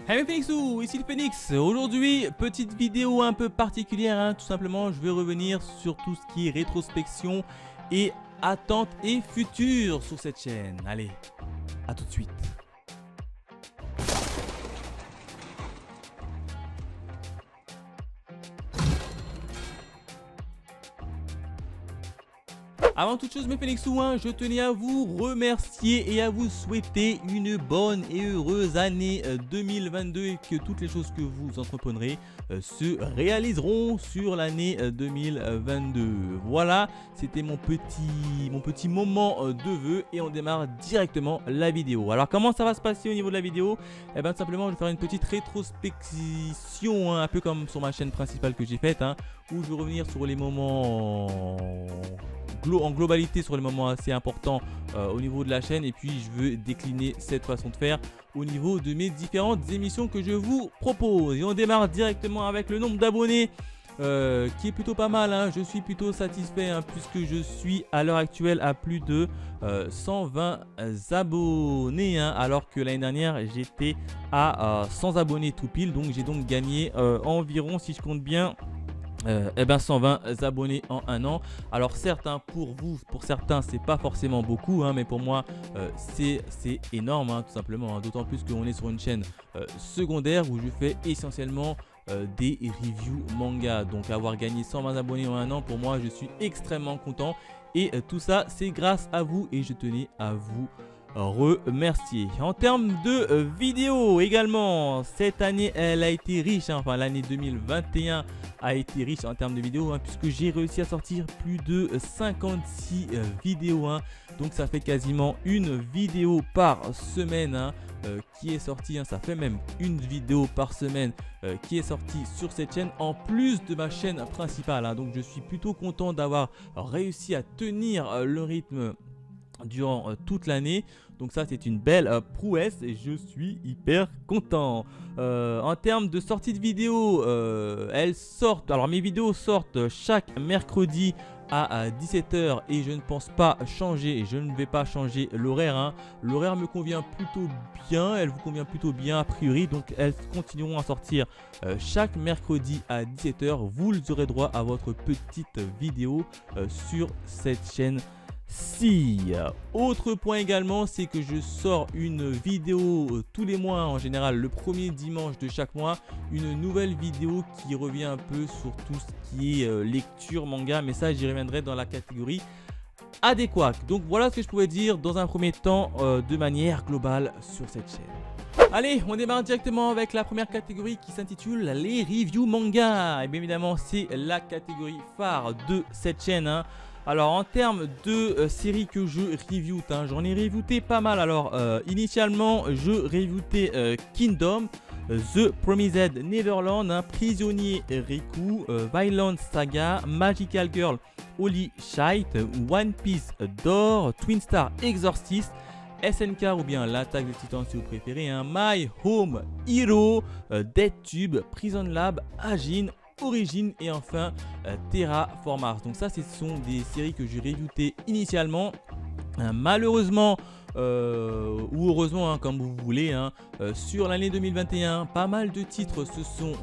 Hey Phoenixou, ici le Phoenix. Aujourd'hui, petite vidéo un peu particulière, hein. Tout simplement, je vais revenir sur tout ce qui est rétrospection et attente et futur sur cette chaîne. Allez, à tout de suite. Avant toute chose mes Phoenixou, je tenais à vous remercier et à vous souhaiter une bonne et heureuse année 2022 et que toutes les choses que vous entreprendrez se réaliseront sur l'année 2022. Voilà, c'était mon petit moment de vœux et on démarre directement la vidéo. Alors comment ça va se passer au niveau de la vidéo? Eh bien simplement je vais faire une petite rétrospection, un peu comme sur ma chaîne principale que j'ai faite, où je vais revenir sur les moments en globalité sur les moments assez importants au niveau de la chaîne, et puis je veux décliner cette façon de faire au niveau de mes différentes émissions que je vous propose. Et on démarre directement avec le nombre d'abonnés qui est plutôt pas mal, je suis plutôt satisfait puisque je suis à l'heure actuelle à plus de 120 abonnés, alors que l'année dernière j'étais à 100 abonnés tout pile, donc j'ai donc gagné environ, si je compte bien, 120 abonnés en un an. Alors certes, pour certains c'est pas forcément beaucoup, mais pour moi c'est énorme, tout simplement, d'autant plus qu'on est sur une chaîne secondaire où je fais essentiellement des reviews manga. Donc avoir gagné 120 abonnés en un an, pour moi je suis extrêmement content, et tout ça c'est grâce à vous et je tenais à vous remercier. En termes de vidéos également, cette année elle a été riche, enfin l'année 2021 a été riche en termes de vidéos, puisque j'ai réussi à sortir plus de 56 vidéos, donc ça fait quasiment une vidéo par semaine qui est sortie, ça fait même une vidéo par semaine qui est sortie sur cette chaîne, en plus de ma chaîne principale, donc je suis plutôt content d'avoir réussi à tenir le rythme durant toute l'année. Donc ça c'est une belle prouesse et je suis hyper content. En termes de sortie de vidéos, elles sortent, alors mes vidéos sortent chaque mercredi à 17 h et je ne pense pas changer, et je ne vais pas changer l'horaire. L'horaire me convient plutôt bien, elle vous convient plutôt bien a priori, donc elles continueront à sortir chaque mercredi à 17 h. Vous aurez droit à votre petite vidéo sur cette chaîne. Si, autre point également, c'est que je sors une vidéo tous les mois, en général le premier dimanche de chaque mois, une nouvelle vidéo qui revient un peu sur tout ce qui est lecture manga, mais ça j'y reviendrai dans la catégorie adéquate. Donc voilà ce que je pouvais dire dans un premier temps de manière globale sur cette chaîne. Allez, on démarre directement avec la première catégorie qui s'intitule les reviews manga. Et bien évidemment c'est la catégorie phare de cette chaîne. Alors en termes de séries que je review, j'en ai reviewté pas mal. Alors initialement je reviewtais Kingdom, The Promised Neverland, Prisonnier Riku, Violent Saga, Magical Girl Holy Shite, One Piece Door, Twin Star Exorcist, SNK ou bien l'Attaque des Titans si vous préférez, My Home Hero, Dead Tube, Prison Lab, Ajin, Origin et enfin Terraform Mars. Donc ça ce sont des séries que j'ai reviewtées initialement. Malheureusement ou heureusement, comme vous voulez, sur l'année 2021 pas mal de titres se sont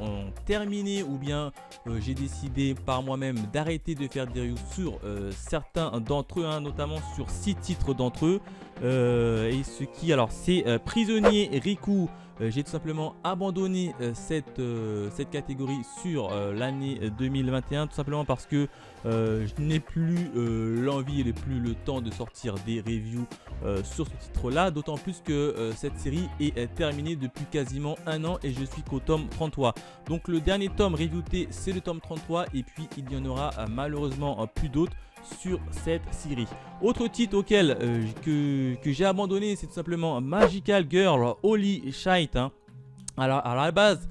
terminés, ou bien j'ai décidé par moi-même d'arrêter de faire des reviews sur certains d'entre eux, notamment sur 6 titres d'entre eux, et ce qui, alors c'est Prisonnier Riku. J'ai tout simplement abandonné cette catégorie sur l'année 2021, tout simplement parce que je n'ai plus l'envie et plus le temps de sortir des reviews sur ce titre là, d'autant plus que cette série est terminée depuis quasiment un an et je suis qu'au tome 33. Donc le dernier tome reviewté c'est le tome 33, et puis il n'y en aura malheureusement plus d'autres sur cette série. Autre titre auquel que j'ai abandonné, c'est tout simplement Magical Girl Holy Shite. Alors à la base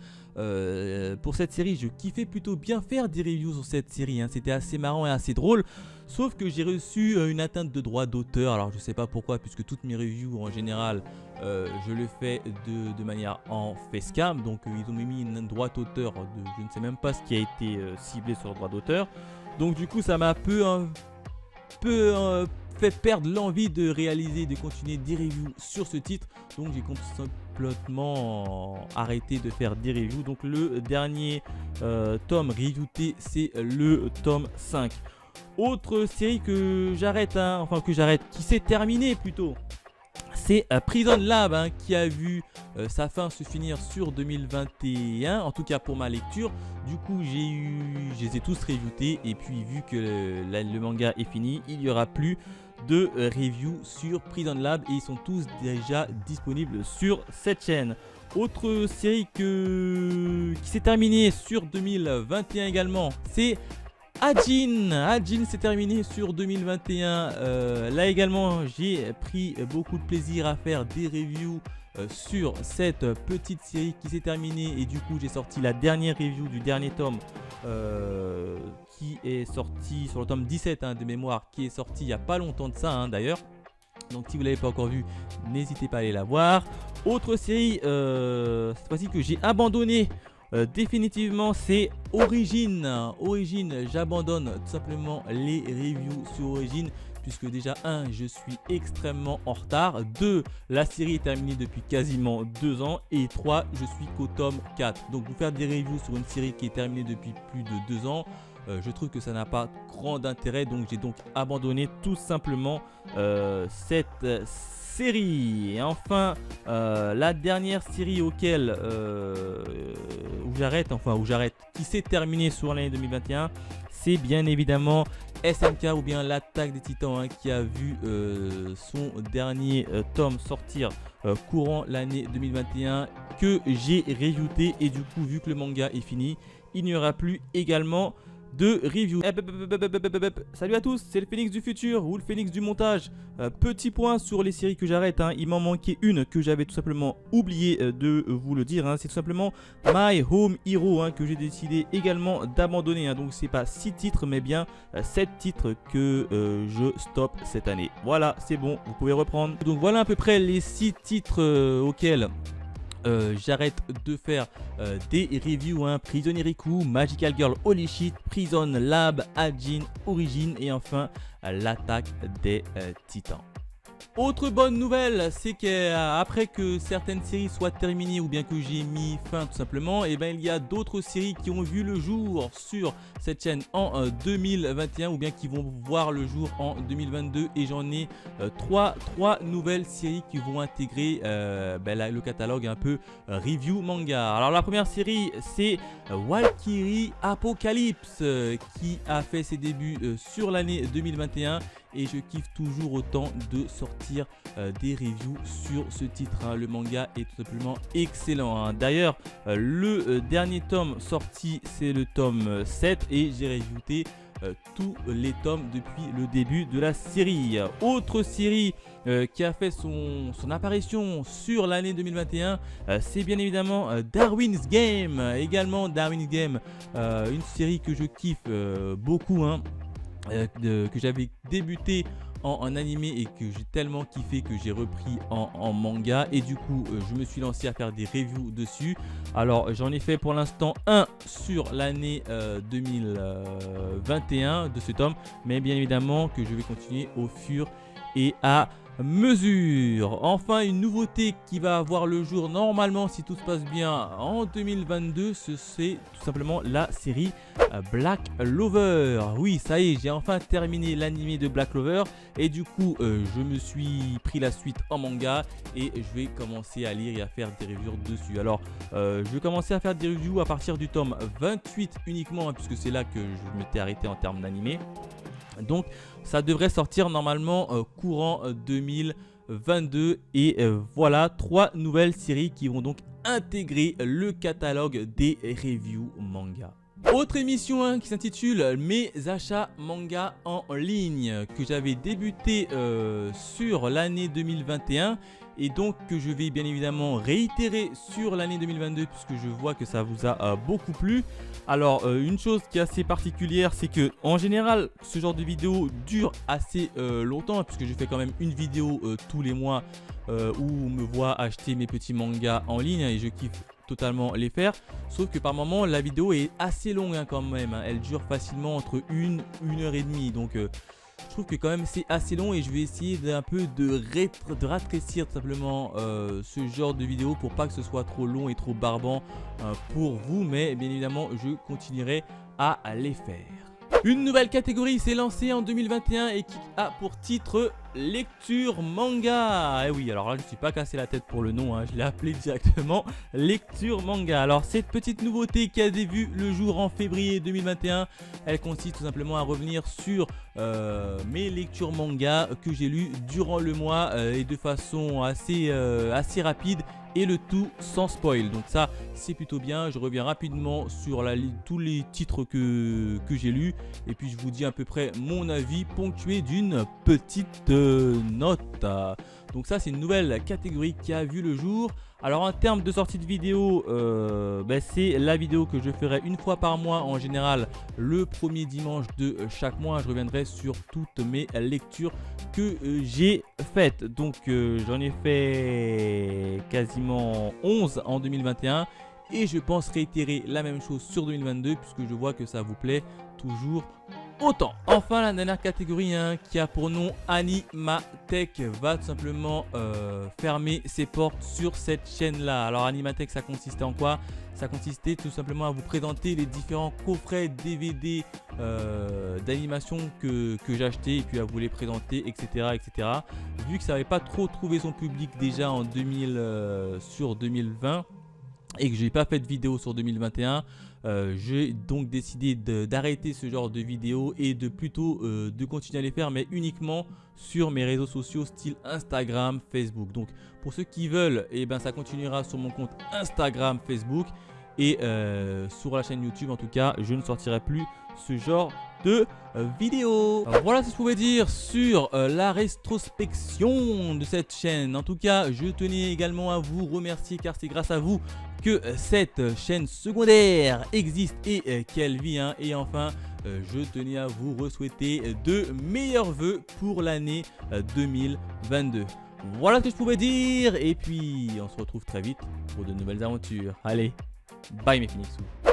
pour cette série je kiffais plutôt bien faire des reviews sur cette série, c'était assez marrant et assez drôle, sauf que j'ai reçu une atteinte de droit d'auteur. Alors je sais pas pourquoi, puisque toutes mes reviews en général je le fais de manière en facecam, donc ils ont mis une droit d'auteur de je ne sais même pas ce qui a été ciblé sur le droit d'auteur, donc du coup ça m'a un peu fait perdre l'envie de réaliser, de continuer des reviews sur ce titre. Donc j'ai complètement arrêté de faire des reviews. Donc le dernier tome reviewé, c'est le tome 5. Autre série que j'arrête, qui s'est terminée plutôt, c'est Prison Lab, qui a vu sa fin se finir sur 2021, en tout cas pour ma lecture. Du coup je les ai tous reviewés, et puis vu que le manga est fini, il n'y aura plus de review sur Prison Lab et ils sont tous déjà disponibles sur cette chaîne. Autre série qui s'est terminée sur 2021 également, c'est Ajin. Ajin s'est terminé sur 2021. Là également, j'ai pris beaucoup de plaisir à faire des reviews sur cette petite série qui s'est terminée. Et du coup, j'ai sorti la dernière review du dernier tome qui est sorti sur le tome 17 de mémoire, qui est sorti il n'y a pas longtemps de ça d'ailleurs. Donc si vous ne l'avez pas encore vu, n'hésitez pas à aller la voir. Autre série, cette fois-ci que j'ai abandonné définitivement, c'est Origin. Origin, j'abandonne tout simplement les reviews sur Origin, puisque déjà je suis extrêmement en retard, 2, la série est terminée depuis quasiment 2 ans, et 3, je suis qu'au tome 4. Donc vous faire des reviews sur une série qui est terminée depuis plus de 2 ans, je trouve que ça n'a pas grand intérêt. Donc j'ai abandonné tout simplement cette série. Et enfin la dernière série où j'arrête, qui s'est terminée sur l'année 2021, c'est bien évidemment SNK, ou bien l'attaque des titans, qui a vu son dernier tome sortir courant l'année 2021, que j'ai reviewé. Et du coup, vu que le manga est fini, il n'y aura plus également de review. Salut à tous, c'est le Phoenix du futur ou le Phoenix du montage. Petit point sur les séries que j'arrête, il m'en manquait une que j'avais tout simplement oublié de vous le dire, c'est tout simplement My Home Hero, que j'ai décidé également d'abandonner. Donc c'est pas 6 titres mais bien 7 titres que je stoppe cette année. Voilà, c'est bon, vous pouvez reprendre. Donc voilà à peu près les 6 titres auxquels j'arrête de faire des reviews, Prison Riku, Magical Girl Holy Shit, Prison Lab, Ajin, Origin et enfin l'attaque des titans. Autre bonne nouvelle, c'est qu'après que certaines séries soient terminées ou bien que j'ai mis fin tout simplement, il y a d'autres séries qui ont vu le jour sur cette chaîne en 2021 ou bien qui vont voir le jour en 2022, et j'en ai trois nouvelles séries qui vont intégrer le catalogue un peu review manga. Alors la première série, c'est Valkyrie Apocalypse qui a fait ses débuts sur l'année 2021. Et je kiffe toujours autant de sortir des reviews sur ce titre. Le manga est tout simplement excellent. D'ailleurs, le dernier tome sorti, c'est le tome 7 et j'ai reviewé tous les tomes depuis le début de la série. Autre série qui a fait son apparition sur l'année 2021, c'est bien évidemment Darwin's Game. Également Darwin's Game, une série que je kiffe beaucoup, que j'avais débuté en animé et que j'ai tellement kiffé que j'ai repris en manga, et du coup je me suis lancé à faire des reviews dessus. Alors j'en ai fait pour l'instant un sur l'année 2021 de ce tome, mais bien évidemment que je vais continuer au fur et à mesure. Enfin, une nouveauté qui va avoir le jour normalement, si tout se passe bien, en 2022, c'est tout simplement la série Black Clover. Oui, ça y est, j'ai enfin terminé l'animé de Black Clover, et du coup je me suis pris la suite en manga et je vais commencer à lire et à faire des reviews dessus. Alors je vais commencer à faire des reviews à partir du tome 28 uniquement, puisque c'est là que je m'étais arrêté en termes d'animé. Donc ça devrait sortir normalement courant 2022, et voilà 3 nouvelles séries qui vont donc intégrer le catalogue des reviews manga. Autre émission qui s'intitule Mes achats manga en ligne, que j'avais débuté sur l'année 2021 et donc que je vais bien évidemment réitérer sur l'année 2022, puisque je vois que ça vous a beaucoup plu. Alors une chose qui est assez particulière, c'est que en général ce genre de vidéo dure assez longtemps, puisque je fais quand même une vidéo tous les mois où on me voit acheter mes petits mangas en ligne, et je kiffe totalement les faire. Sauf que par moment la vidéo est assez longue quand même, elle dure facilement entre 1 heure et demie. Donc je trouve que quand même c'est assez long et je vais essayer d'un peu de raccourcir tout simplement ce genre de vidéo pour pas que ce soit trop long et trop barbant pour vous, mais bien évidemment je continuerai à les faire. Une nouvelle catégorie s'est lancée en 2021 et qui a pour titre lecture manga. Et oui, alors là je ne suis pas cassé la tête pour le nom, hein, je l'ai appelé directement lecture manga. Alors cette petite nouveauté qui a vu le jour en février 2021, elle consiste tout simplement à revenir sur mes lectures manga que j'ai lues durant le mois et de façon assez rapide. Et le tout sans spoil, donc ça c'est plutôt bien. Je reviens rapidement sur tous les titres que j'ai lus et puis je vous dis à peu près mon avis ponctué d'une petite note. Donc ça c'est une nouvelle catégorie qui a vu le jour. Alors en termes de sortie de vidéo, c'est la vidéo que je ferai une fois par mois en général, le premier dimanche de chaque mois. Je reviendrai sur toutes mes lectures que j'ai faites. Donc j'en ai fait quasiment 11 en 2021 et je pense réitérer la même chose sur 2022 puisque je vois que ça vous plaît toujours autant. Enfin la dernière catégorie qui a pour nom Animatech va tout simplement fermer ses portes sur cette chaîne là. Alors Animatech ça consistait en quoi? Ça consistait tout simplement à vous présenter les différents coffrets DVD d'animation que j'achetais et puis à vous les présenter, etc. Vu que ça n'avait pas trop trouvé son public déjà en sur 2020 et que j'ai pas fait de vidéo sur 2021, j'ai donc décidé d'arrêter ce genre de vidéos et de plutôt de continuer à les faire, mais uniquement sur mes réseaux sociaux style Instagram, Facebook. Donc pour ceux qui veulent, ça continuera sur mon compte Instagram, Facebook et sur la chaîne YouTube en tout cas, je ne sortirai plus ce genre de vidéos. Voilà ce que je pouvais dire sur la rétrospection de cette chaîne. En tout cas, je tenais également à vous remercier car c'est grâce à vous que cette chaîne secondaire existe et qu'elle vit. Et enfin, je tenais à vous souhaiter de meilleurs vœux pour l'année 2022. Voilà ce que je pouvais dire et puis on se retrouve très vite pour de nouvelles aventures. Allez, bye mes Phoenixous.